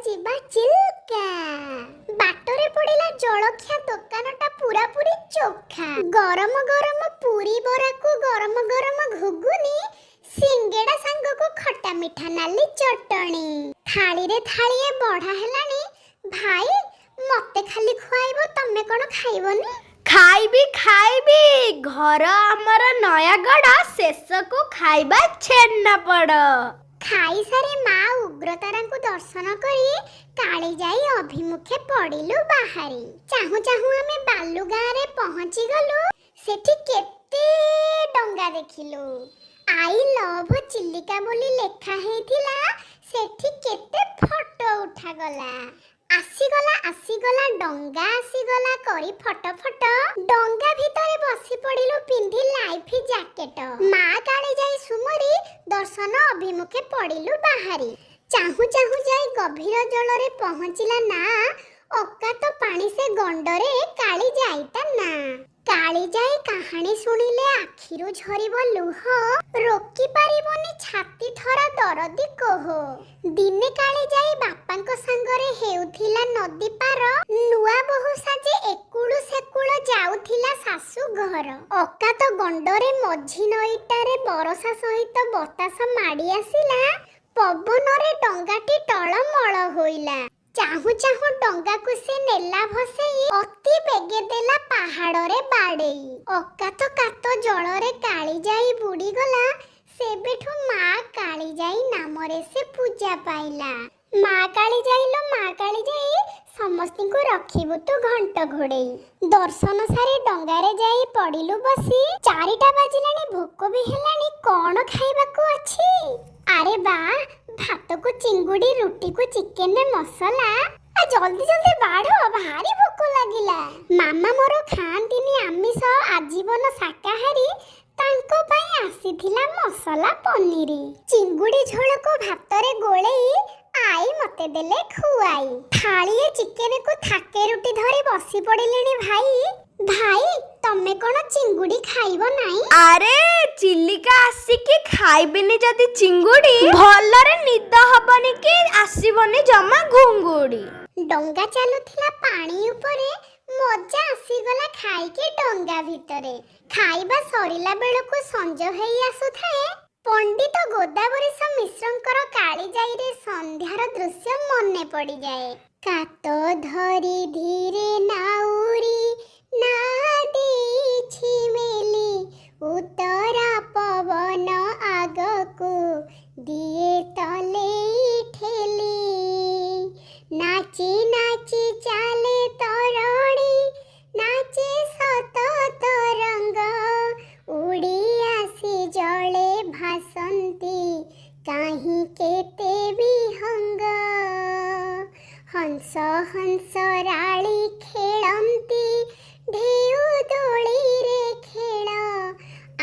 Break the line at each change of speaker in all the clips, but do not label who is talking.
ଯିବା ଚିଲ୍କା। ବାଟରେ ପଡ଼ିଲା ଜଳଖିଆ ଦୋକାନଟା ପୁରାପୁରି ଚୋଖା। ଗରମ ଗରମ ପୁରୀ ବରାକୁ ଗରମ ଗରମ ଘୁଗୁନି, ସିଙ୍ଗେଡ଼ା ସାଙ୍ଗକୁ ଖଟା ମିଠା ନାଲି ଚଟଣି। ଥାଳିରେ ଥାଳିଏ ବଢ଼ା ହେଲାଣି। ଭାଇ ମତେ ଖାଲି ଖୁଆଇବ, ତମେ କ'ଣ ଖାଇବନି?
ଖାଇବି ଖାଇବି, ଘର ଆମର ନୟାଗଡ଼, ଶେଷକୁ ଖାଇବା ଛେନାପୋଡ଼।
ଖାଇସାରି ମା ଉଗ୍ରତାରାଙ୍କୁ ଦର୍ଶନ କରି କାଳିଜାଇ ଅଭିମୁଖେ ପଡ଼ିଲୁ ବାହାରି। ଚାହୁଁ ଚାହୁଁ ଆମେ ବାଲୁଗାଁରେ ପହଞ୍ଚି ଗଲୁ। ସେଠି କେତେ ଡଙ୍ଗା ଦେଖିଲୁ। ଆଇ ଲଭ୍ ଚିଲିକା ବୋଲି ଲେଖା ହେଇଥିଲା। ସେଠି କେତେ ଫଟୋ ଉଠାଗଲା। ଆସିଗଲା ଡଙ୍ଗା ଆସିଗଲା କରି ଫଟୋ। ଡଙ୍ଗା ଭିତରେ ବସି ପଡ଼ିଲୁ ପିନ୍ଧି ଲାଇଫ୍ ଜ୍ୟାକେଟ। ମା କାଳିଜାଇ ସୁମରି ଦର୍ଶନ ଅଭିମୁଖେ ପଡ଼ିଲୁ ବାହାରି। ଚାହୁଁ ଚାହୁଁ ଯାଇ ଗଭୀର ଜଳରେ ପହଞ୍ଚିଲା ନା ଅକାତ ପାଣି ସେ ଗଣ୍ଡରେ କାଳିଜାଇଟା ନା। କାଳିଜାଇ କାହାଣୀ ଶୁଣିଲେ ଆଖିରୁ ଝରିବ ଲୁହ, ରୋକି ପାରିବନି ଛାତି ଥରା ଦରଦି କୋହ। ଦିନେ କାଳିଜାଇ ବାପାଙ୍କ ସାଙ୍ଗରେ ହେଉଥିଲା ନଦୀ ପାର। ନୂଆ ବୋହୂ ସାଜି ଏକୁଳୁ ସେକୁଳ ଯାଉଥିଲା ଶାଶୁ ଘର। ଅକାତ ଗଣ୍ଡରେ ମଝି ନଈଟାରେ ବରଷା ସହିତ ବତାସ ମାଡ଼ି ଆସିଲା। ପବନରେ ଡଙ୍ଗାଟି ଟଳମଳ ହୋଇଲା। ଚାହୁଁ ଚାହୁଁ ଡଙ୍ଗାକୁ ସେ ନେଲା ଭସେଇ, ଅତି ବେଗେ ଦେଲା ପାହାଡ଼ରେ ବାଡ଼େଇ। ଅକାତ କାତ ଜଳରେ କାଳିଜାଇ ବୁଡ଼ିଗଲା। ସେବେଠୁ ମା କାଳିଜାଇ ନାମରେ ସେ ପୂଜା ପାଇଲା। ମା କାଳିଜାଇ ଲୋ ମା କାଳିଜାଇ, ସମସ୍ତଙ୍କୁ ରଖିବୁ ତୁ ଘଣ୍ଟ ଘୋଡ଼େଇ। ଦର୍ଶନ ସାରି ଡଙ୍ଗାରେ ଯାଇ ପଡ଼ିଲୁ ବସି। 4ଟା ବାଜିଲାଣି, ଭୋକ ବି ହେଲାଣି, କ'ଣ ଖାଇବାକୁ ଅଛି? ଆରେ ବା, ଭାତକୁ ଚିଙ୍ଗୁଡ଼ି, ରୁଟିକୁ ଚିକେନ ମସଲା। ଜଲ୍ଦି ଜଲ୍ଦି ବାଢ଼, ଭାରି ଭୋକ ଲାଗିଲା। ମାମା ମୋର ଖାଆନ୍ତିନି ଆମିଷ, ଆଜୀବନ ଶାକାହାରୀ। ତାଙ୍କ ପାଇଁ ଆସିଥିଲା ମସଲା ପନିର। ଚିଙ୍ଗୁଡ଼ି ଝୋଳକୁ ଭାତରେ ଗୋଳେଇ ଆଇ ମତେ ଦେଲେ ଖୁଆଇ। ଥାଳିଏ ଚିକେନକୁ ଥାକେ ରୁଟି ଧରି ବସି ପଡ଼ିଲେଣି ଭାଇ। ଭାଇ ତମେ କ'ଣ ଚିଙ୍ଗୁଡ଼ି ଖାଇବ ନାହିଁ?
ଆରେ ଚିଲିକା ଆସିକି ଖାଇବିନି ଯଦି ଚିଙ୍ଗୁଡ଼ି, ଭଲରେ ନିଦ ହବନି କି ଆସିବନି ଜମା ଘୁଙ୍ଗୁଡ଼ି।
ଡଙ୍ଗା ଚାଲୁଥିଲା ପାଣି ଉପରେ। ମଜା ଆସିଗଲା ଖାଇକି ଡଙ୍ଗା ଭିତରେ। ଖାଇବା ସରିଲା ବେଳକୁ ସଞ୍ଜ ହେଇ ଆସୁଥାଏ। ପଣ୍ଡିତ ଗୋଦାବରୀଶ ମିଶ୍ରଙ୍କର କାଳିଜାଇରେ ସନ୍ଧ୍ୟାର ଦୃଶ୍ୟ ମନେ ପଡ଼ିଯାଏ। କାତ ଧରି ଧୀରେ ନାଉରି ନା ଦେଇଛି ମେଲି, ଉତ୍ତରା ପବନ ଆଗକୁ ଦିଏ ତଲେଇ ଠେଲି। ନାଚି ନାଚି ଚାଲେ ତରଣୀ, ନାଚେ ସତ ତରଙ୍ଗ, ଉଡ଼ି ଆସି ଜଳେ ଭାସନ୍ତି କାହିଁ କେତେ ବିହଙ୍ଗ। ହଂସ ହଂସରାଳି ଖେଳନ୍ତି, ଢେଉ ଦୋଳିରେ ଖେଳ।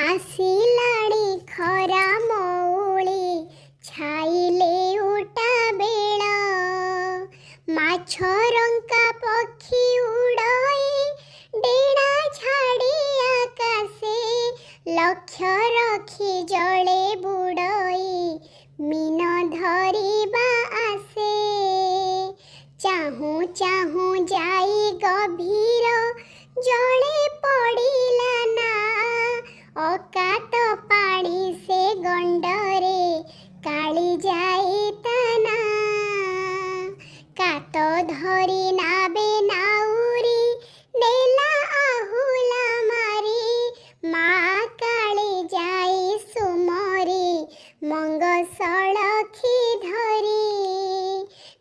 ଆସିଲାଣି ଖରା ମଉଳି, ଛାଇଲେ ଉଟା ବେଳ। ମାଛରଙ୍କା ପକ୍ଷୀ ଉଡ଼ଇ, ଡେଣା ଛାଡ଼ି ଆକାଶେ, ଲକ୍ଷ୍ୟ ରଖି ଜଳେ ବୁଡ଼ଇ, ମୀନ ଧରିବା ଆସେ। ଚାହୁଁ ଚାହୁଁ ଯାଇ ଗଭୀର ଜଳେ ପଡ଼ିଲା ନା ଅକାତ ପାଣି ସେ ଗଣ୍ଡରେ କାଳିଜାଇ ତା ନା। କାତ ଧରି ନାବେ ନାଉରି, ନେଲା ଆହୁଲା ମାରି, ମା କାଳିଜାଇ ସୁମରି ମଙ୍ଗ ସଳଖି ଧରି।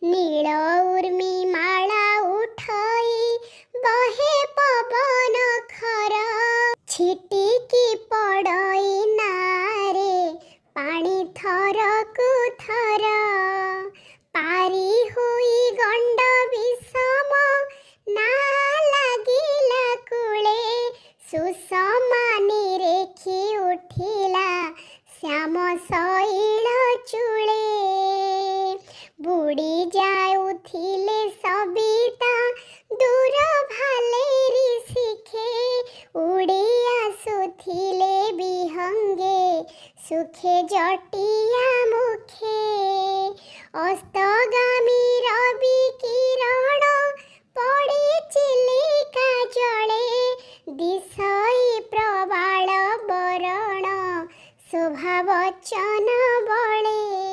ନୀଳ ଉର୍ମି ମାଳା ଉଠଇ, ବହେ ପବନ ଖର, ଛିଟିକି ପଡ଼ଇ ନାରେ ପାଣି ଥରକୁ ଥର। ପାରି ହୋଇ ଗଣ୍ଡ ବିଷମ, ନା ଲାଗିଲା କୂଳେ, ସୁଷମା ନିରେଖି ଉଠିଲା ଶ୍ୟାମ ଶୈଳ ଚୂଳେ। ଶୋଭା ବଚନ ବଳେ